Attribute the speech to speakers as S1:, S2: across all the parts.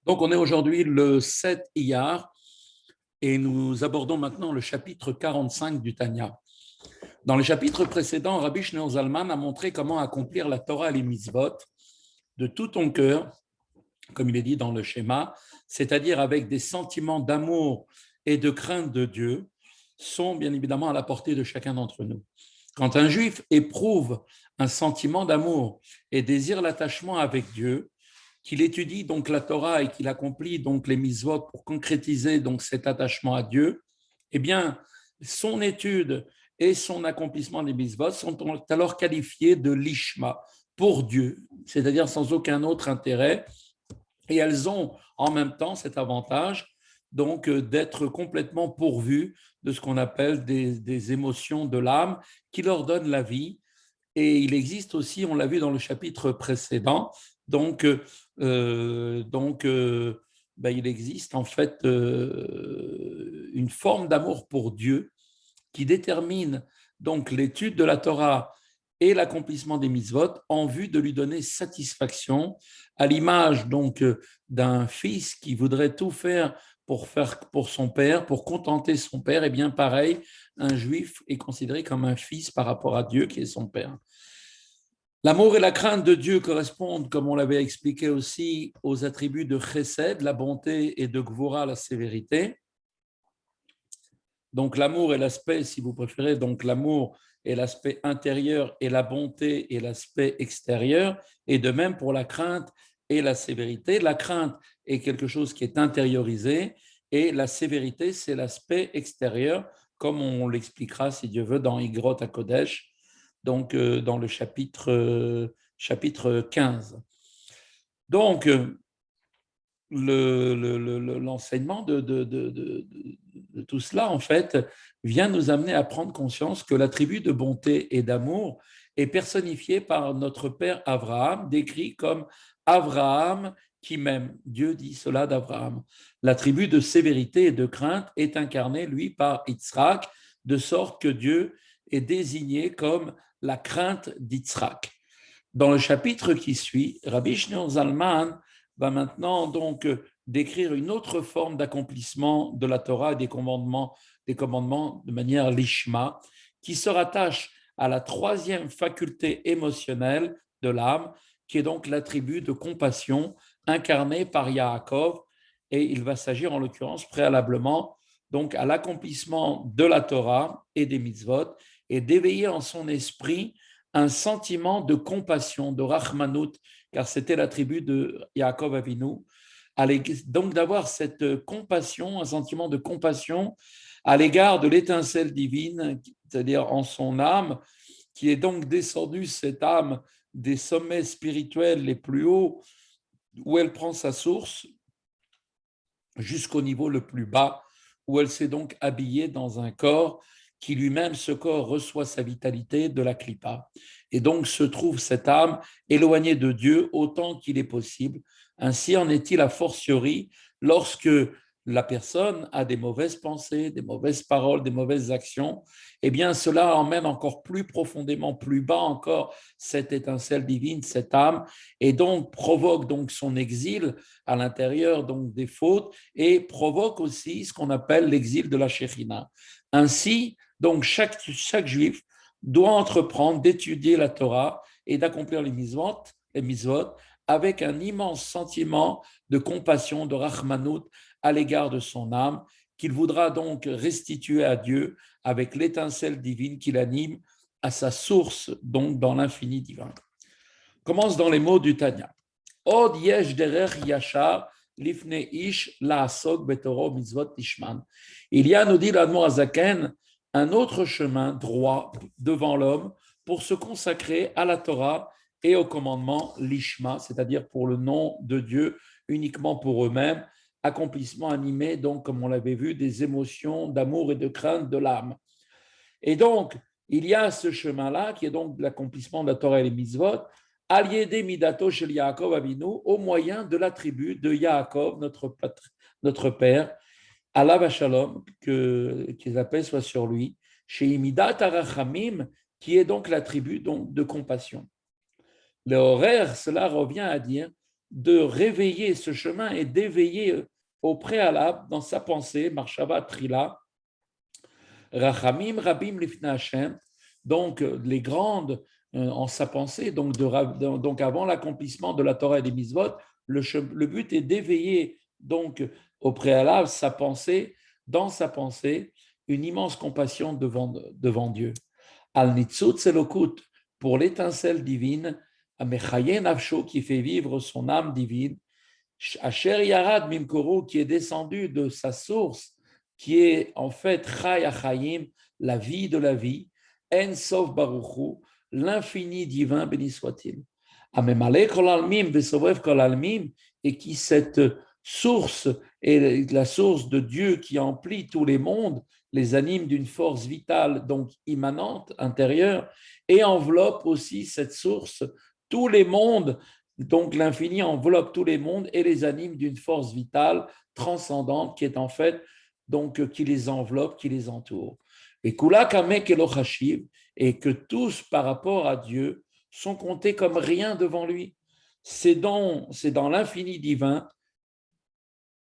S1: Donc, on est aujourd'hui le 7 Iyar et nous abordons maintenant le chapitre 45 du Tanya. Dans les chapitres précédents, Rabbi Shneur Zalman a montré comment accomplir la Torah et les mitzvot de tout ton cœur, comme il est dit dans le schéma, c'est-à-dire avec des sentiments d'amour et de crainte de Dieu, sont bien évidemment à la portée de chacun d'entre nous. Quand un juif éprouve un sentiment d'amour et désire l'attachement avec Dieu, qu'il étudie donc la Torah et qu'il accomplit donc les mitzvot pour concrétiser donc cet attachement à Dieu, eh bien, son étude et son accomplissement des mitzvot sont alors qualifiés de lishma, pour Dieu, c'est-à-dire sans aucun autre intérêt, et elles ont en même temps cet avantage donc d'être complètement pourvues de ce qu'on appelle des émotions de l'âme qui leur donnent la vie. Et il existe aussi, on l'a vu dans le chapitre précédent, il existe en fait une forme d'amour pour Dieu qui détermine donc l'étude de la Torah et l'accomplissement des mitzvot en vue de lui donner satisfaction, à l'image donc d'un fils qui voudrait tout faire pour son père, pour contenter son père. Et bien pareil, un juif est considéré comme un fils par rapport à Dieu qui est son père. L'amour et la crainte de Dieu correspondent, comme on l'avait expliqué aussi, aux attributs de chesed, la bonté, et de gvura, la sévérité. Donc l'amour est l'aspect, si vous préférez, donc l'amour est l'aspect intérieur et la bonté est l'aspect extérieur, et de même pour la crainte et la sévérité. La crainte est quelque chose qui est intériorisé et la sévérité, c'est l'aspect extérieur, comme on l'expliquera, si Dieu veut, dans Igrot HaKodesh, donc dans le chapitre 15. Donc, l'enseignement de tout cela, en fait, vient nous amener à prendre conscience que l'attribut de bonté et d'amour est personnifié par notre père Abraham, décrit comme Abraham qui m'aime. Dieu dit cela d'Abraham. L'attribut de sévérité et de crainte est incarné, lui, par Yitzhak, de sorte que Dieu est désigné comme la crainte d'Yitzhak. Dans le chapitre qui suit, Rabbi Shneur Zalman va maintenant donc décrire une autre forme d'accomplissement de la Torah et des commandements de manière lishma, qui se rattache à la troisième faculté émotionnelle de l'âme, qui est donc l'attribut de compassion incarné par Yaakov, et il va s'agir en l'occurrence préalablement donc à l'accomplissement de la Torah et des mitzvot, et d'éveiller en son esprit un sentiment de compassion, de rachmanout, car c'était l'attribut de Yaakov Avinu, donc d'avoir cette compassion, un sentiment de compassion à l'égard de l'étincelle divine, c'est-à-dire en son âme, qui est donc descendue, cette âme, des sommets spirituels les plus hauts, où elle prend sa source, jusqu'au niveau le plus bas, où elle s'est donc habillée dans un corps qui lui-même, ce corps, reçoit sa vitalité de la clipa. Et donc se trouve cette âme éloignée de Dieu autant qu'il est possible. Ainsi en est-il a fortiori lorsque la personne a des mauvaises pensées, des mauvaises paroles, des mauvaises actions, eh bien cela emmène encore plus profondément, plus bas encore cette étincelle divine, cette âme, et donc provoque donc son exil à l'intérieur donc des fautes et provoque aussi ce qu'on appelle l'exil de la Shekhinah. Ainsi, donc chaque juif doit entreprendre d'étudier la Torah et d'accomplir les mitzvot avec un immense sentiment de compassion, de rachmanout à l'égard de son âme, qu'il voudra donc restituer à Dieu avec l'étincelle divine qui l'anime à sa source, donc dans l'infini divin. Commence dans les mots du Tanya. Od yesh derech yashar lifne ish la'asok betoro mitzvot tishman. Il y a, nous dit l'Admor Azaken, un autre chemin droit devant l'homme pour se consacrer à la Torah et au commandement lishma, c'est-à-dire pour le nom de Dieu, uniquement pour eux-mêmes, accomplissement animé, donc, comme on l'avait vu, des émotions d'amour et de crainte de l'âme. Et donc, il y a ce chemin-là, qui est donc l'accomplissement de la Torah et les mitzvot, Al-Yedé Midato Shel Yaakov Avinu, au moyen de l'attribut de Yaakov, notre père, Allah Shalom, que la paix soit sur lui, chez Imidat Arachamim, qui est donc l'attribut donc, de compassion. Le horaire, cela revient à dire de réveiller ce chemin et d'éveiller au préalable dans sa pensée, Marshava Trila, Rachamim Rabim Lifna Hashem, donc les grandes en sa pensée, donc avant l'accomplissement de la Torah et des mitzvot, le but est d'éveiller donc au préalable sa pensée, dans sa pensée, une immense compassion devant Dieu. Al nitzut selokut, pour l'étincelle divine, Amechayen Avsho, qui fait vivre son âme divine, Asher Yarad Mimkoro, qui est descendu de sa source, qui est en fait Chai Achayim, la vie de la vie, En Sof Baruchu, l'infini divin, béni soit-il. Amemale Kol Almim, Vesovev Kol Almim, et qui cette source est la source de Dieu qui emplit tous les mondes, les anime d'une force vitale, donc immanente, intérieure, et enveloppe aussi cette source tous les mondes. Donc l'infini enveloppe tous les mondes et les anime d'une force vitale transcendante qui est en fait donc qui les enveloppe, qui les entoure. Et Kula Kamek Elohashiv, et que tous par rapport à Dieu sont comptés comme rien devant lui. C'est dans l'infini divin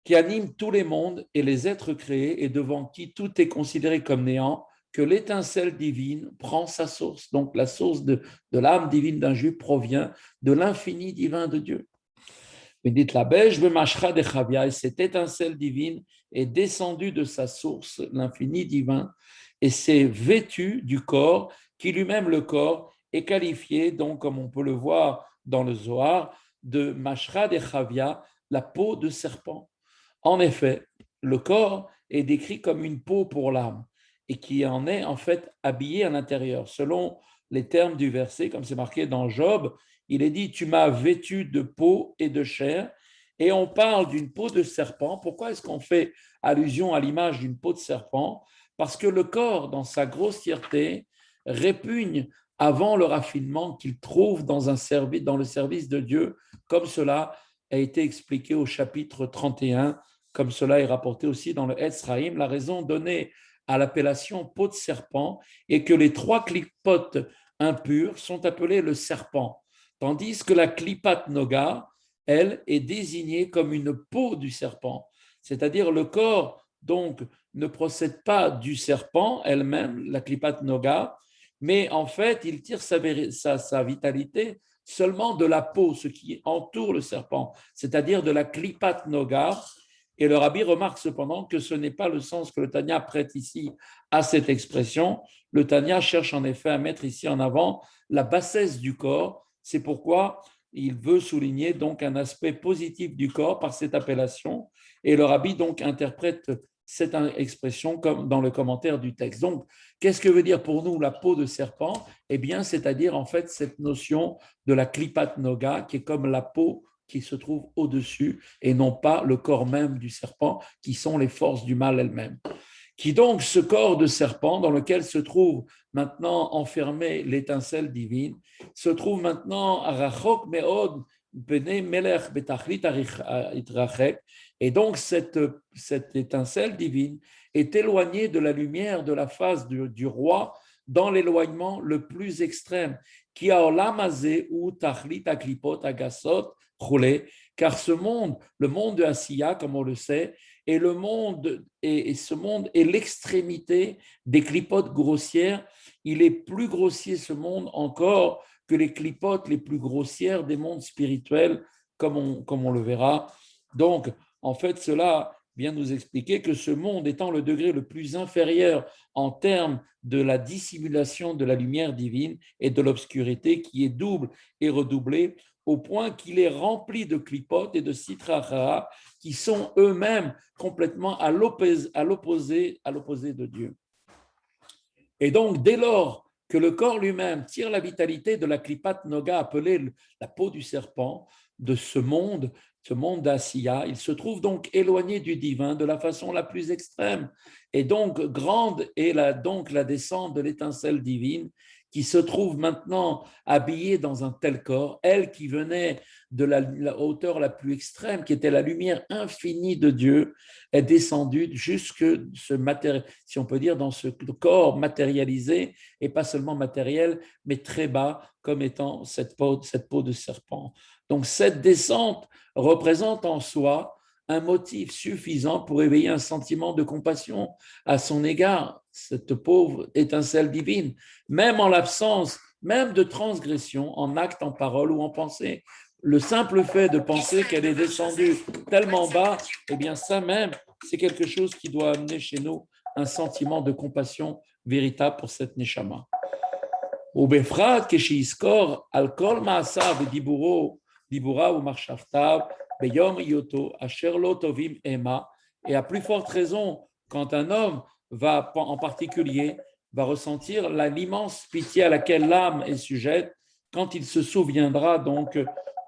S1: qui anime tous les mondes et les êtres créés et devant qui tout est considéré comme néant, que l'étincelle divine prend sa source. Donc la source de l'âme divine d'un juif provient de l'infini divin de Dieu. Dites la bêche, et cette étincelle divine est descendue de sa source, l'infini divin, et s'est vêtue du corps, qui lui-même, le corps, est qualifié, donc comme on peut le voir dans le Zohar, de Mashra de Chavia, la peau de serpent. En effet, le corps est décrit comme une peau pour l'âme et qui en est en fait habillé à l'intérieur. Selon les termes du verset, comme c'est marqué dans Job, il est dit « Tu m'as vêtu de peau et de chair ». Et on parle d'une peau de serpent. Pourquoi est-ce qu'on fait allusion à l'image d'une peau de serpent? Parce que le corps, dans sa grossièreté, répugne avant le raffinement qu'il trouve dans le service de Dieu, comme cela a été expliqué au chapitre 31, comme cela est rapporté aussi dans le Etzraïm. La raison donnée à l'appellation peau de serpent est que les 3 clipotes impures sont appelées le serpent, tandis que la klipat noga, elle, est désignée comme une peau du serpent, c'est-à-dire le corps donc ne procède pas du serpent elle-même, la klipat noga, mais en fait il tire sa vitalité seulement de la peau, ce qui entoure le serpent, c'est-à-dire de la klipat noga. Et le rabbi remarque cependant que ce n'est pas le sens que le Tanya prête ici à cette expression. Le Tanya cherche en effet à mettre ici en avant la bassesse du corps. C'est pourquoi il veut souligner donc un aspect positif du corps par cette appellation. Et le rabbi donc interprète cette expression comme dans le commentaire du texte. Donc, qu'est-ce que veut dire pour nous la peau de serpent? Eh bien, c'est-à-dire en fait cette notion de la klipat noga qui est comme la peau qui se trouve au-dessus et non pas le corps même du serpent qui sont les forces du mal elles-mêmes. Qui donc, ce corps de serpent dans lequel se trouve maintenant enfermée l'étincelle divine, se trouve maintenant à Rachok Meod, Bene Melech Betachlit Itrachek, et donc cette étincelle divine est éloignée de la lumière de la face du roi dans l'éloignement le plus extrême, qui a olamazé ou Tachlit Aklipot Agasot, car ce monde, le monde de Asiya, comme on le sait, et le monde et ce monde est l'extrémité des clipotes grossières. Il est plus grossier ce monde encore que les clipotes les plus grossières des mondes spirituels, comme on le verra. Donc, en fait, cela vient nous expliquer que ce monde étant le degré le plus inférieur en termes de la dissimulation de la lumière divine et de l'obscurité qui est double et redoublée, au point qu'il est rempli de clipotes et de citrachara qui sont eux-mêmes complètement à l'opposé de Dieu. Et donc, dès lors que le corps lui-même tire la vitalité de la klipat noga appelée la peau du serpent, de ce monde d'Asiya, il se trouve donc éloigné du divin de la façon la plus extrême. Et donc, grande est la descente de l'étincelle divine qui se trouve maintenant habillée dans un tel corps, elle qui venait de la hauteur la plus extrême, qui était la lumière infinie de Dieu, est descendue jusque si on peut dire, dans ce corps matérialisé, et pas seulement matériel, mais très bas, comme étant cette peau de serpent. Donc cette descente représente en soi un motif suffisant pour éveiller un sentiment de compassion à son égard. Cette pauvre étincelle divine, même en l'absence, même de transgression, en acte, en parole ou en pensée. Le simple fait de penser qu'elle est descendue tellement bas, eh bien ça même, c'est quelque chose qui doit amener chez nous un sentiment de compassion véritable pour cette neshama. ובפרט כשיזכור על כל מעשיו ודיבוריו ומחשבותיו ביום היותו אשר לא טובים המה, et à plus forte raison quand un homme va en particulier va ressentir l'immense pitié à laquelle l'âme est sujette quand il se souviendra donc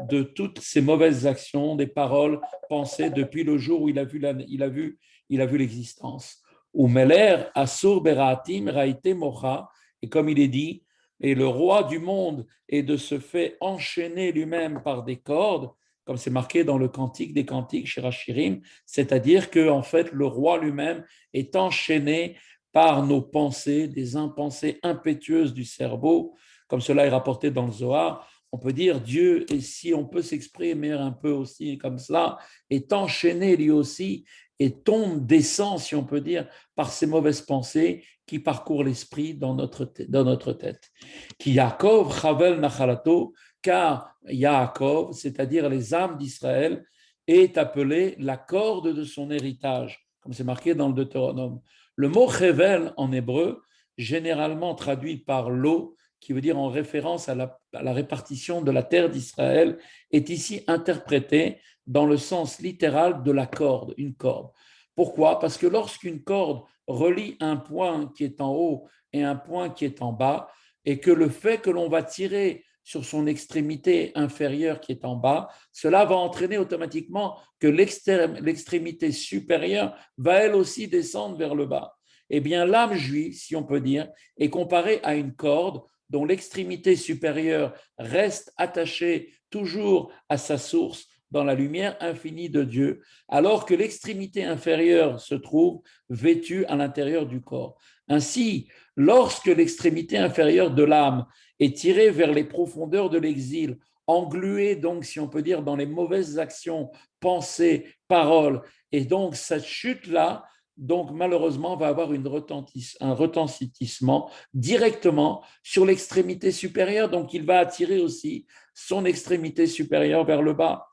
S1: de toutes ces mauvaises actions, des paroles pensées depuis le jour où il a vu l'existence. Ou meler asur beratim raite mocha, et comme il est dit, et le roi du monde est de se fait enchaîner lui-même par des cordes, comme c'est marqué dans le Cantique des Cantiques, Shirachirim, c'est-à-dire que en fait le roi lui-même est enchaîné par nos pensées, des pensées impétueuses du cerveau, comme cela est rapporté dans le Zohar. On peut dire Dieu, et si on peut s'exprimer un peu aussi comme cela, est enchaîné lui aussi et descend, si on peut dire, par ces mauvaises pensées qui parcourent l'esprit dans notre tête. Qui Yaakov Chavel Nachalato, car Yaakov, c'est-à-dire les âmes d'Israël, est appelé la corde de son héritage, comme c'est marqué dans le Deutéronome. Le mot Chevel en hébreu, généralement traduit par l'eau, qui veut dire en référence à la répartition de la terre d'Israël, est ici interprété dans le sens littéral de la corde, une corde. Pourquoi? Parce que lorsqu'une corde relie un point qui est en haut et un point qui est en bas, et que le fait que l'on va tirer sur son extrémité inférieure qui est en bas, cela va entraîner automatiquement que l'extrémité supérieure va elle aussi descendre vers le bas. Eh bien, l'âme juive, si on peut dire, est comparée à une corde dont l'extrémité supérieure reste attachée toujours à sa source dans la lumière infinie de Dieu, alors que l'extrémité inférieure se trouve vêtue à l'intérieur du corps. Ainsi, lorsque l'extrémité inférieure de l'âme est tirée vers les profondeurs de l'exil, engluée donc, si on peut dire, dans les mauvaises actions, pensées, paroles, et donc cette chute-là, donc malheureusement, va avoir un retentissement directement sur l'extrémité supérieure, donc il va attirer aussi son extrémité supérieure vers le bas.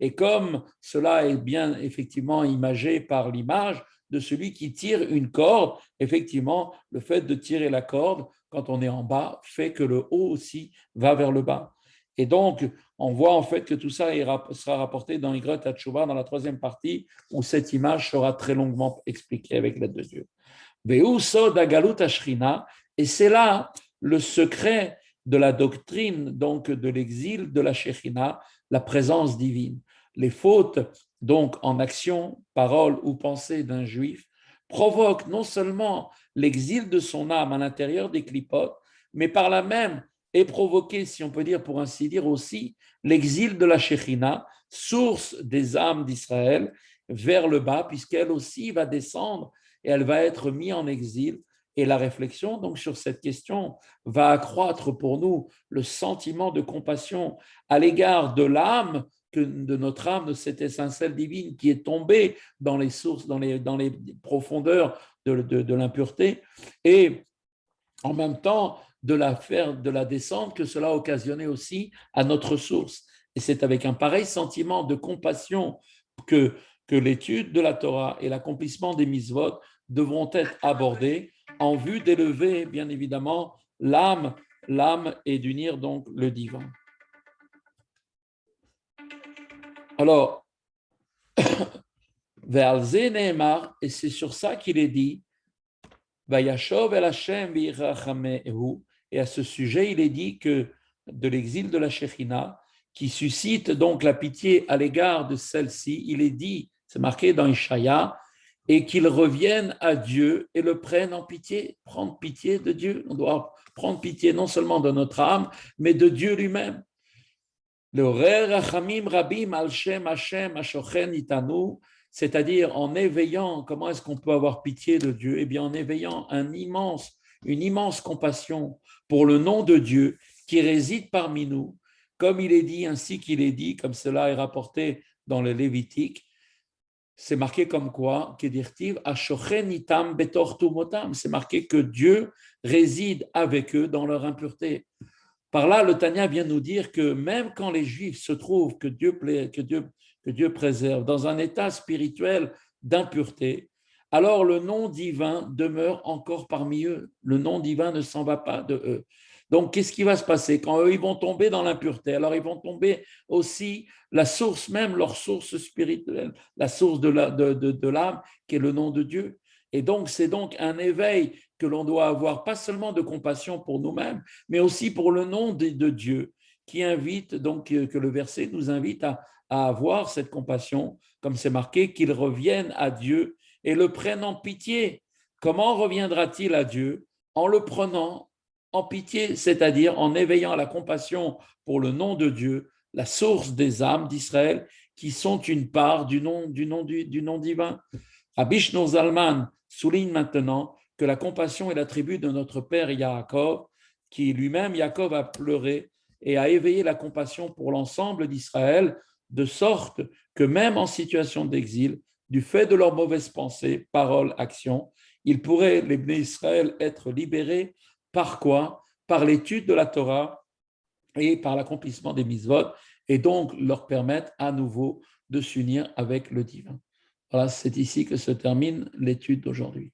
S1: Et comme cela est bien effectivement imagé par l'image de celui qui tire une corde, effectivement, le fait de tirer la corde quand on est en bas fait que le haut aussi va vers le bas. Et donc, on voit en fait que tout ça sera rapporté dans Igret Hatshuva, dans la troisième partie, où cette image sera très longuement expliquée avec l'aide de Dieu. Et c'est là le secret de la doctrine, donc de l'exil de la Shekhinah, la présence divine. Les fautes, donc en action, parole ou pensée d'un juif, provoquent non seulement l'exil de son âme à l'intérieur des clipotes, mais par là même est provoqué, si on peut dire pour ainsi dire aussi, l'exil de la Shekhinah, source des âmes d'Israël, vers le bas, puisqu'elle aussi va descendre et elle va être mise en exil. Et la réflexion donc sur cette question va accroître pour nous le sentiment de compassion à l'égard de l'âme, de notre âme, de cette étincelle divine qui est tombée dans les sources, dans les profondeurs de l'impureté, et en même temps de la descente que cela a occasionné aussi à notre source. Et c'est avec un pareil sentiment de compassion que l'étude de la Torah et l'accomplissement des mitzvot devront être abordés en vue d'élever, bien évidemment, l'âme et d'unir donc le divin. Alors, Ve'alze Nehemar, et c'est sur ça qu'il est dit, Vayashov el Hashem v'yirachamehu, et à ce sujet, il est dit que de l'exil de la Shekhinah, qui suscite donc la pitié à l'égard de celle-ci, il est dit, c'est marqué dans Ishaïa, et qu'ils reviennent à Dieu et le prennent en pitié, prendre pitié de Dieu. On doit prendre pitié non seulement de notre âme, mais de Dieu lui-même. C'est-à-dire en éveillant, comment est-ce qu'on peut avoir pitié de Dieu? Eh bien, en éveillant une immense compassion pour le nom de Dieu qui réside parmi nous, comme il est dit, ainsi qu'il est dit, comme cela est rapporté dans le Lévitique. C'est marqué comme quoi, c'est marqué que Dieu réside avec eux dans leur impureté. Par là, le Tanya vient nous dire que même quand les Juifs se trouvent, que Dieu préserve, dans un état spirituel d'impureté, alors le nom divin demeure encore parmi eux. Le nom divin ne s'en va pas de eux. Donc, qu'est-ce qui va se passer quand eux, ils vont tomber dans l'impureté? Alors, ils vont tomber aussi la source même, leur source spirituelle, la source de l'âme, qui est le nom de Dieu. Et donc, c'est donc un éveil que l'on doit avoir, pas seulement de compassion pour nous-mêmes, mais aussi pour le nom de Dieu, qui invite, donc, que le verset nous invite à avoir cette compassion, comme c'est marqué, qu'ils reviennent à Dieu et le prennent en pitié. Comment reviendra-t-il à Dieu? En le prenant en pitié, c'est-à-dire en éveillant la compassion pour le nom de Dieu, la source des âmes d'Israël, qui sont une part du nom divin. Rabbi Shneur Zalman souligne maintenant que la compassion est l'attribut de notre père Yaakov, qui lui-même, Yaakov, a pleuré et a éveillé la compassion pour l'ensemble d'Israël, de sorte que même en situation d'exil, du fait de leurs mauvaises pensées, paroles, actions, ils pourraient, les Bnei Israël, être libérés par quoi? Par l'étude de la Torah et par l'accomplissement des mitzvot, et donc leur permettre à nouveau de s'unir avec le divin. Voilà, c'est ici que se termine l'étude d'aujourd'hui.